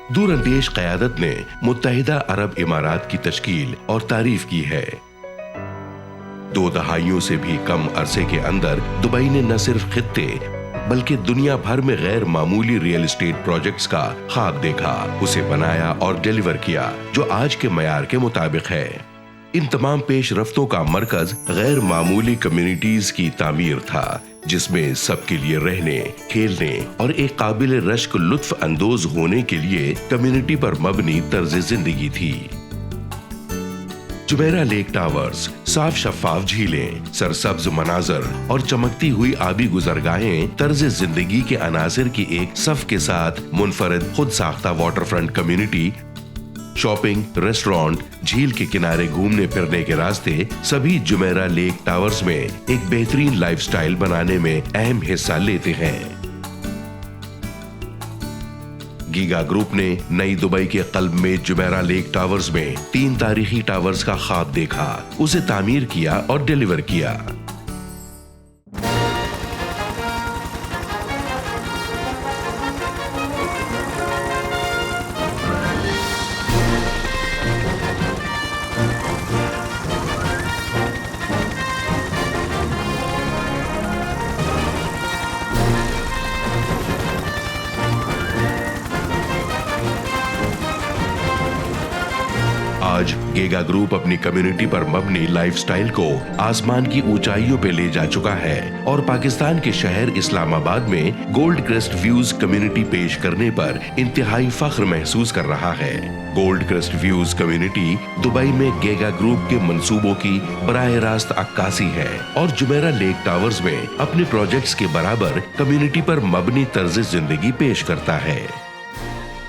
دور اندیش قیادت نے متحدہ عرب امارات کی تشکیل اور تعریف کی ہے۔ 2 دہائیوں سے بھی کم عرصے کے اندر دبئی نے نہ صرف خطے بلکہ دنیا بھر میں غیر معمولی ریئل اسٹیٹ پروجیکٹس کا خواب دیکھا، اسے بنایا اور ڈیلیور کیا جو آج کے معیار کے مطابق ہے۔ ان تمام پیش رفتوں کا مرکز غیر معمولی کمیونٹیز کی تعمیر تھا، جس میں سب کے لیے رہنے، کھیلنے اور ایک قابل رشک لطف اندوز ہونے کے لیے کمیونٹی پر مبنی طرز زندگی تھی۔ جمیرہ لیک ٹاورز، صاف شفاف جھیلیں، سرسبز مناظر اور چمکتی ہوئی آبی گزرگاہیں طرز زندگی کے عناصر کی ایک صف کے ساتھ منفرد خود ساختہ water front community, shopping, restaurant, جھیل کے کنارے گھومنے پھرنے کے راستے، سبھی جمیرہ لیک ٹاورز میں ایک بہترین لائف سٹائل بنانے میں اہم حصہ لیتے ہیں۔ گیگا گروپ نے نئی دبئی کے قلب میں جمیرہ لیک ٹاورز میں 3 تاریخی ٹاورز کا خواب دیکھا، اسے تعمیر کیا اور ڈیلیور کیا۔ آج گیگا گروپ اپنی کمیونٹی پر مبنی لائف سٹائل کو آسمان کی اونچائیوں پہ لے جا چکا ہے اور پاکستان کے شہر اسلام آباد میں گولڈ کرسٹ ویوز کمیونٹی پیش کرنے پر انتہائی فخر محسوس کر رہا ہے۔ Gold crust views community Dubai میں گیگا گروپ کے منصوبوں کی براہ راست عکاسی ہے اور جمیرہ لیک ٹاورز میں اپنے پروجیکٹس کے برابر کمیونٹی پر مبنی طرز زندگی پیش کرتا ہے۔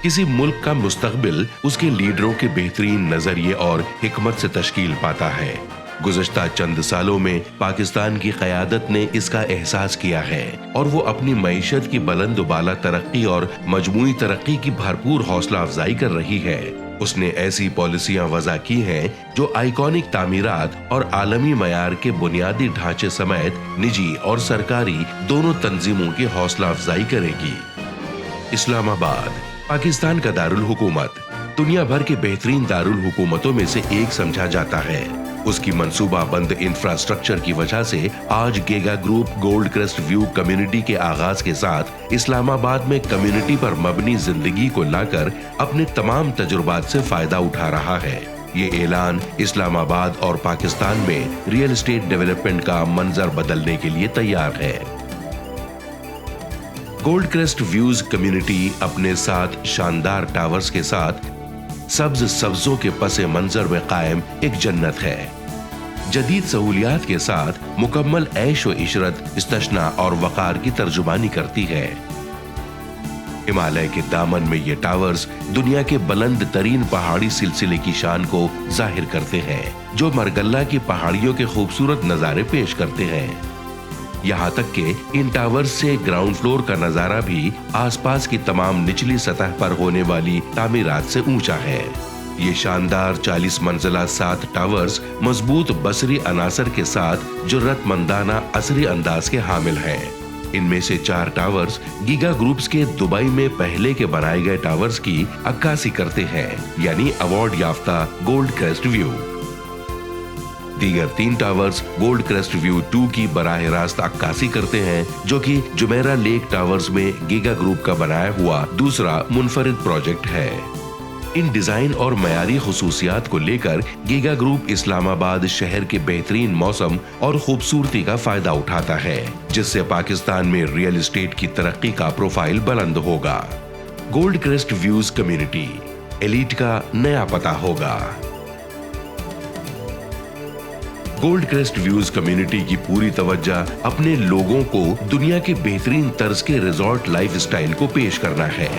کسی ملک کا مستقبل اس کے لیڈروں کے بہترین نظریے اور حکمت سے تشکیل پاتا ہے۔ گزشتہ چند سالوں میں پاکستان کی قیادت نے اس کا احساس کیا ہے اور وہ اپنی معیشت کی بلند و بالا ترقی اور مجموعی ترقی کی بھرپور حوصلہ افزائی کر رہی ہے۔ اس نے ایسی پالیسیاں وضع کی ہیں جو آئیکونک تعمیرات اور عالمی معیار کے بنیادی ڈھانچے سمیت نجی اور سرکاری دونوں تنظیموں کی حوصلہ افزائی کرے گی۔ اسلام آباد پاکستان کا دارالحکومت دنیا بھر کے بہترین دارالحکومتوں میں سے ایک سمجھا جاتا ہے۔ اس کی منصوبہ بند انفراسٹرکچر کی وجہ سے آج giga group gold crest view community کے آغاز کے ساتھ اسلام آباد میں کمیونٹی پر مبنی زندگی کو لا کر اپنے تمام تجربات سے فائدہ اٹھا رہا ہے۔ یہ اعلان اسلام آباد اور پاکستان میں ریئل اسٹیٹ ڈیولپمنٹ کا منظر بدلنے کے لیے تیار ہے۔ گولڈ کرسٹ ویوز کمیونٹی اپنے 7 شاندار ٹاورز کے ساتھ سبزوں کے پس منظر میں قائم ایک جنت ہے۔ جدید سہولیات کے ساتھ مکمل عیش و عشرت، استثناء اور وقار کی ترجمانی کرتی ہے۔ ہمالیہ کے دامن میں یہ ٹاورز دنیا کے بلند ترین پہاڑی سلسلے کی شان کو ظاہر کرتے ہیں، جو مرگلہ کی پہاڑیوں کے خوبصورت نظارے پیش کرتے ہیں۔ یہاں تک کہ ان ٹاورز سے گراؤنڈ فلور کا نظارہ بھی آس پاس کی تمام نچلی سطح پر ہونے والی تعمیرات سے اونچا ہے۔ یہ شاندار 40 منزلہ 7 ٹاورز مضبوط بصری عناصر کے ساتھ جرأت مندانہ عصری انداز کے حامل ہیں۔ ان میں سے 4 ٹاورز گیگا گروپس کے دبئی میں پہلے کے بنائے گئے ٹاورز کی عکاسی کرتے ہیں، یعنی ایوارڈ یافتہ گولڈ کرسٹ ویو۔ دیگر 3 ٹاورز گولڈ کرسٹ ویو 2 کی براہ راست عکاسی کرتے ہیں، جو کہ جمیرہ لیک ٹاورز میں گیگا گروپ کا بنایا ہوا دوسرا منفرد پروجیکٹ ہے۔ ان ڈیزائن اور معیاری خصوصیات کو لے کر گیگا گروپ اسلام آباد شہر کے بہترین موسم اور خوبصورتی کا فائدہ اٹھاتا ہے، جس سے پاکستان میں ریئل اسٹیٹ کی ترقی کا پروفائل بلند ہوگا۔ Gold crust views community elite کا نیا پتہ ہوگا۔ گولڈ کرسٹ ویوز کمیونٹی کی پوری توجہ اپنے لوگوں کو دنیا کے بہترین طرز کے ریزورٹ لائف سٹائل کو پیش کرنا ہے۔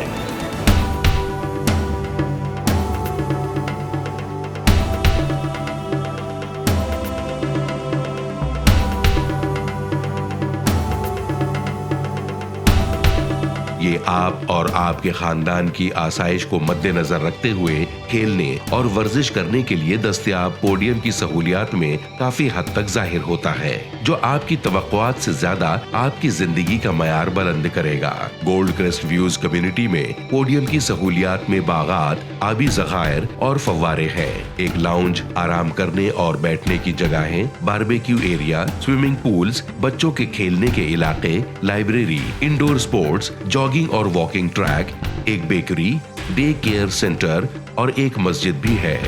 یہ آپ اور آپ کے خاندان کی آسائش کو مد نظر رکھتے ہوئے खेलने और वर्जिश करने के लिए दस्तयाब पोडियम की सहूलियात में काफी हद तक जाहिर होता है, जो आपकी तवक्कुआत से ज्यादा आपकी जिंदगी का मयार बुलंद करेगा। गोल्ड क्रेस्ट व्यूज कम्युनिटी में पोडियम की सहूलियात में बागात, आबी ज़खायर और फव्वारे हैं। एक लाउंज, आराम करने और बैठने की जगहें, बारबेक्यू एरिया, स्विमिंग पूल्स, बच्चों के खेलने के इलाके, लाइब्रेरी, इंडोर स्पोर्ट्स, जॉगिंग और वॉकिंग ट्रैक, एक बेकरी, डे केयर सेंटर और एक मस्जिद भी है।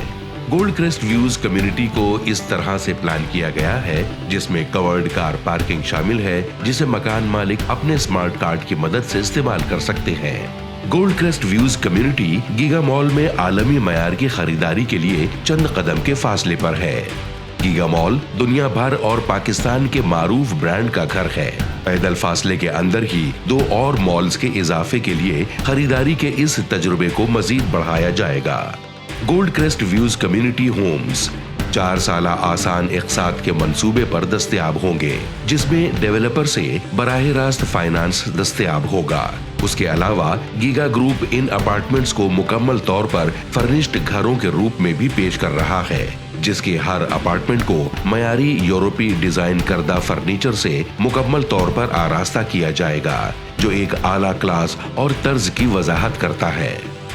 गोल्ड क्रेस्ट व्यूज कम्युनिटी को इस तरह से प्लान किया गया है जिसमें कवर्ड कार पार्किंग शामिल है, जिसे मकान मालिक अपने स्मार्ट कार्ड की मदद से इस्तेमाल कर सकते हैं। Gold crest views community giga mall में आलमी मयार की खरीदारी के लिए चंद कदम के फासले पर है। गीगा मॉल दुनिया भर और पाकिस्तान के मारूफ ब्रांड का घर है। पैदल फासले के अंदर ही 2 और मॉल्स के इजाफे के लिए खरीदारी के इस तजुर्बे को मजीद बढ़ाया जाएगा। Gold crest views community homes 4 साला आसान इक़सात के मंसूबे पर दस्तयाब होंगे, जिसमें डेवलपर से बराह रास्त फाइनेंस दस्तयाब होगा। उसके अलावा गीगा ग्रुप इन अपार्टमेंट्स को मुकम्मल तौर पर फर्निश्ड घरों के रूप में भी पेश कर रहा है, जिसके हर अपार्टमेंट को मयारी यूरोपीय डिजाइन करदा फर्नीचर से मुकम्मल तौर पर आरास्ता किया जाएगा, जो एक आला क्लास और तर्ज की वजाहत करता है।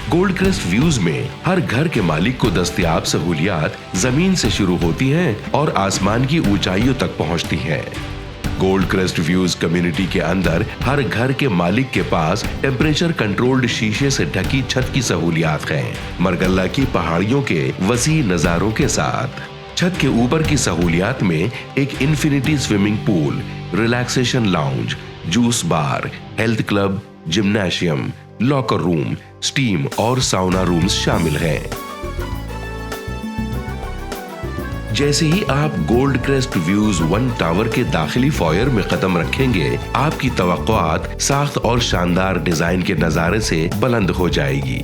गोल्ड क्रेस्ट व्यूज में हर घर के मालिक को दस्तयाब सहूलियात जमीन से शुरू होती हैं और आसमान की ऊंचाइयों तक पहुंचती हैं। गोल्ड क्रेस्ट व्यूज कम्युनिटी के अंदर हर घर के मालिक के पास टेम्परेचर कंट्रोल्ड शीशे से ढकी छत की सहूलियात हैं, मरगल्ला की पहाड़ियों के वसी नजारों के साथ। छत के ऊपर की सहूलियात में एक infinity swimming pool, relaxation lounge, juice bar, health club, gymnasium, locker room, steam और साउना रूम्स शामिल हैं। जैसे ही आप गोल्ड क्रेस्ट व्यूज 1 टावर के दाखिली फॉयर में कदम रखेंगे, आपकी तवक्कुआत साख्त और शानदार डिजाइन के नजारे से बुलंद हो जाएगी।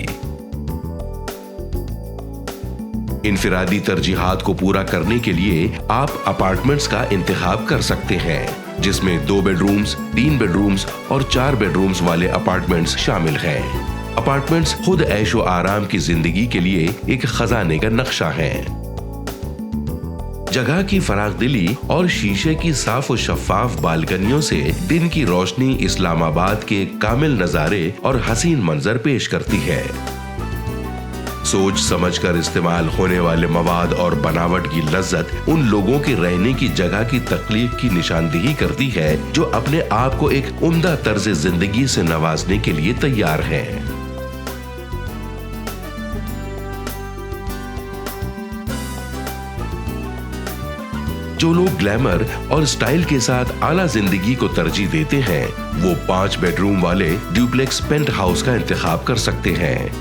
इनफिरादी तरजीहात को पूरा करने के लिए आप अपार्टमेंट्स का इंतखाब कर सकते हैं, जिसमें 2 बेडरूम्स, 3 बेडरूम्स और 4 बेडरूम्स वाले अपार्टमेंट्स शामिल हैं। अपार्टमेंट्स खुद ऐशो आराम की जिंदगी के लिए एक खजाने का नक्शा है। जगह की फरागदिली और शीशे की साफ और शफाफ बालकनियों से दिन की रोशनी इस्लामाबाद के कामिल नजारे और हसीन मंजर पेश करती है। सोच समझकर इस्तेमाल होने वाले मवाद और बनावट की लज्जत उन लोगों के रहने की जगह की तकलीफ की निशानदेही करती है जो अपने आप को एक उम्दा तर्ज जिंदगी से नवाजने के लिए तैयार हैं। जो लोग ग्लैमर और स्टाइल के साथ आला जिंदगी को तरजीह देते हैं, वो 5 बेडरूम वाले ड्यूप्लेक्स पेंट हाउस का इंतखाब कर सकते हैं।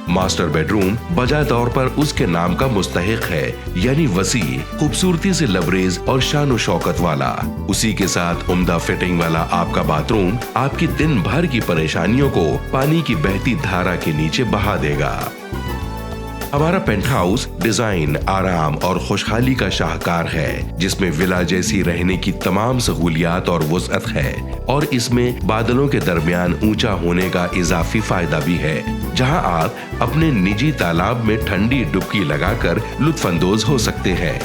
मास्टर बेडरूम बजा तौर पर उसके नाम का मुस्तहिक है, यानी वसी, खूबसूरती से लबरेज और शान शौकत वाला। उसी के साथ उम्दा फिटिंग वाला आपका बाथरूम आपकी दिन भर की परेशानियों को पानी की बहती धारा के नीचे बहा देगा। हमारा पेंट हाउस डिजाइन, आराम और खुशहाली का शाहकार है, जिसमें विला जैसी रहने की तमाम सहूलियात और वुसअत है, और इसमें बादलों के दरमियान ऊंचा होने का इजाफी फायदा भी है, जहां आप अपने निजी तालाब में ठंडी डुबकी लगाकर लुत्फानंदोज हो सकते हैं।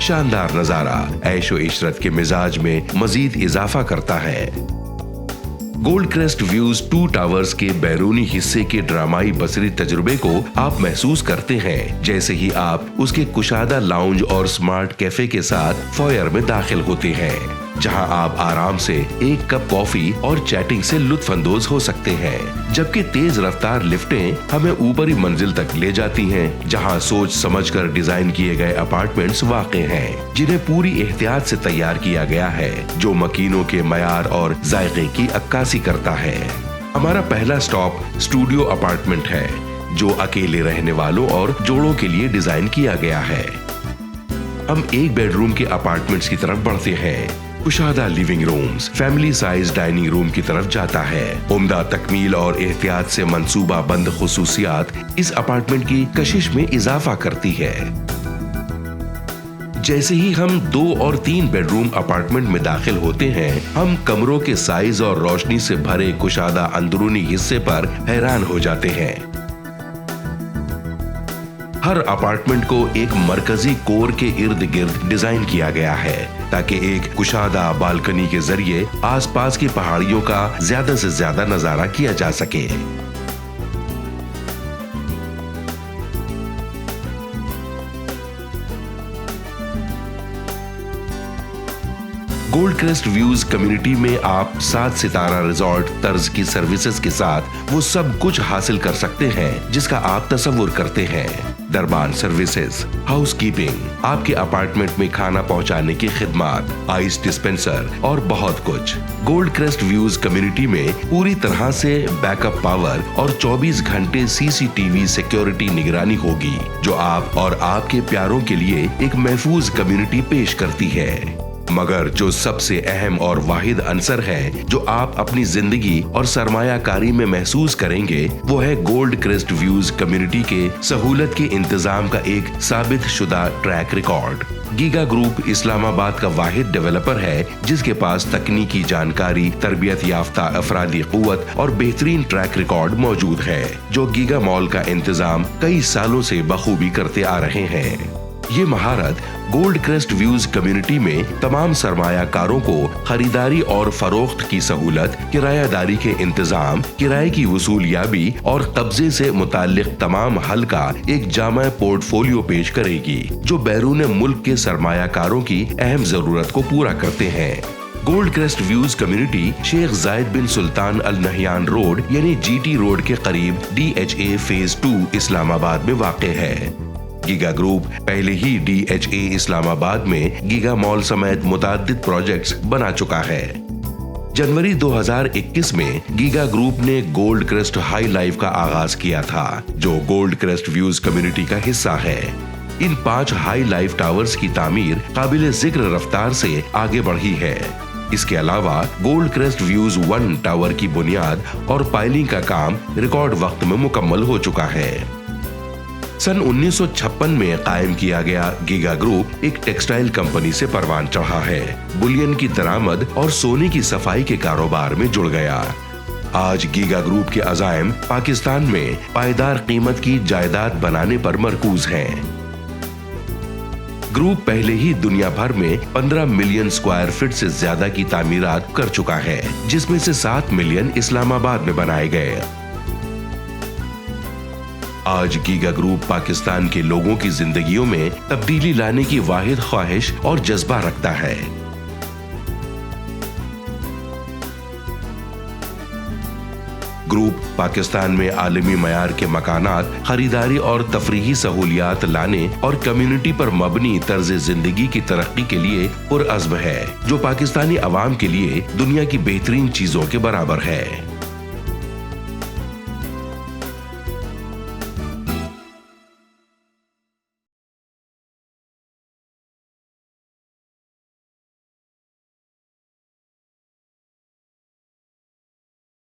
शानदार नजारा ऐशो इशरत के मिजाज में मजीद इजाफा करता है। गोल्ड क्रेस्ट व्यूज 2 टावर्स के बैरूनी हिस्से के ड्रामाई बसरी तजुर्बे को आप महसूस करते हैं जैसे ही आप उसके कुशादा लाउंज और स्मार्ट कैफे के साथ फॉयर में दाखिल होते हैं, जहां आप आराम से 1 कप कॉफी और चैटिंग से लुत्फ अंदोज हो सकते हैं, जबकि तेज रफ्तार लिफ्टें हमें ऊपरी मंजिल तक ले जाती हैं, जहां सोच समझकर डिजाइन किए गए अपार्टमेंट्स वाक़ हैं, जिन्हें पूरी एहतियात से तैयार किया गया है, जो मकीनों के मयार और जायके की अक्कासी करता है। हमारा पहला स्टॉप स्टूडियो अपार्टमेंट है, जो अकेले रहने वालों और जोड़ों के लिए डिजाइन किया गया है। हम 1 बेडरूम के अपार्टमेंट्स की तरफ बढ़ते हैं। कुशादा living rooms family size dining room की तरफ जाता है। उम्दा तकमील और एहतियात से मंसूबा बंद खुसूसियात इस अपार्टमेंट की कशिश में इजाफा करती है। जैसे ही हम 2 और 3 बेडरूम अपार्टमेंट में दाखिल होते हैं, हम कमरों के साइज और रोशनी से भरे कुशादा अंदरूनी हिस्से पर हैरान हो जाते हैं। हर अपार्टमेंट को एक मरकजी कोर के इर्द गिर्द डिजाइन किया गया है ताकि एक कुशादा बालकनी के जरिए आसपास की पहाड़ियों का ज्यादा से ज्यादा नजारा किया जा सके। गोल्ड क्रेस्ट व्यूज कम्युनिटी में आप 7 सितारा रिजॉर्ट तर्ज की सर्विसेज के साथ वो सब कुछ हासिल कर सकते हैं जिसका आप तसव्वुर करते हैं। दरबान सर्विसेज, हाउस कीपिंग, आपके अपार्टमेंट में खाना पहुंचाने की खिदमत, आइस डिस्पेंसर और बहुत कुछ। गोल्ड क्रेस्ट व्यूज कम्युनिटी में पूरी तरह से बैकअप पावर और 24 घंटे CCTV सिक्योरिटी निगरानी होगी जो आप और आपके प्यारों के लिए एक महफूज कम्युनिटी पेश करती है। मगर जो सबसे अहम और वाहिद अंसर है जो आप अपनी जिंदगी और सरमायाकारी में महसूस करेंगे वो है गोल्ड क्रेस्ट व्यूज कम्युनिटी के सहूलत के इंतजाम का एक साबित शुदा track record. Giga group Islamabad का वाहिद डेवलपर है जिसके पास तकनीकी जानकारी, तरबियत याफ्ता अफरादी कुव्वत और बेहतरीन ट्रैक रिकॉर्ड मौजूद है जो गीगा मॉल का इंतजाम कई सालों से बखूबी करते आ रहे हैं। ये महारत गोल्ड क्रेस्ट व्यूज कम्युनिटी में तमाम सरमायाकारों को खरीदारी और फरोख्त की सहूलत, किरायादारी के इंतजाम, किराए की वसूलियाबी और कब्जे से मुताल्लिक तमाम हल का एक जामा पोर्टफोलियो पेश करेगी जो बैरून मुल्क के सरमायाकारों की अहम जरूरत को पूरा करते हैं। Gold crest views community Sheikh Zayed bin Sultan Al Nahyan road यानी GT रोड के करीब DHA फेज 2 इस्लामाबाद में वाक़ है। गीगा ग्रुप पहले ही DHA इस्लामाबाद में गीगा मॉल समेत मुताद्दिद प्रोजेक्ट्स बना चुका है। जनवरी 2021 में गीगा ग्रुप ने गोल्ड क्रेस्ट हाई लाइफ का आगाज किया था जो गोल्ड क्रेस्ट व्यूज कम्युनिटी का हिस्सा है। इन 5 हाई लाइफ टावर्स की तामीर काबिल जिक्र रफ्तार से आगे बढ़ी है। इसके अलावा गोल्ड क्रेस्ट व्यूज 1 टावर की बुनियाद और पाइलिंग का काम रिकॉर्ड वक्त में मुकम्मल हो चुका है। सन 1956 में कायम किया गया गीगा ग्रुप एक टेक्सटाइल कंपनी से परवान चढ़ा है, बुलियन की दरामद और सोने की सफाई के कारोबार में जुड़ गया। आज गीगा ग्रुप के अज़ाइम पाकिस्तान में पायदार कीमत की जायदाद बनाने पर मरकूज हैं। ग्रुप पहले ही दुनिया भर में 15 मिलियन स्क्वायर फीट से ज्यादा की तामीरात कर चुका है जिसमें से 7 मिलियन इस्लामाबाद में बनाए गए। आज गीगा ग्रुप पाकिस्तान के लोगों की जिंदगियों में तब्दीली लाने की वाहिद ख्वाहिश और जज्बा रखता है। ग्रुप पाकिस्तान में आलमी मयार के मकानात, खरीदारी और तफरीही सहूलियात लाने और कम्युनिटी पर मबनी तर्ज जिंदगी की तरक्की के लिए पुरअज़्म है जो पाकिस्तानी अवाम के लिए दुनिया की बेहतरीन चीजों के बराबर है।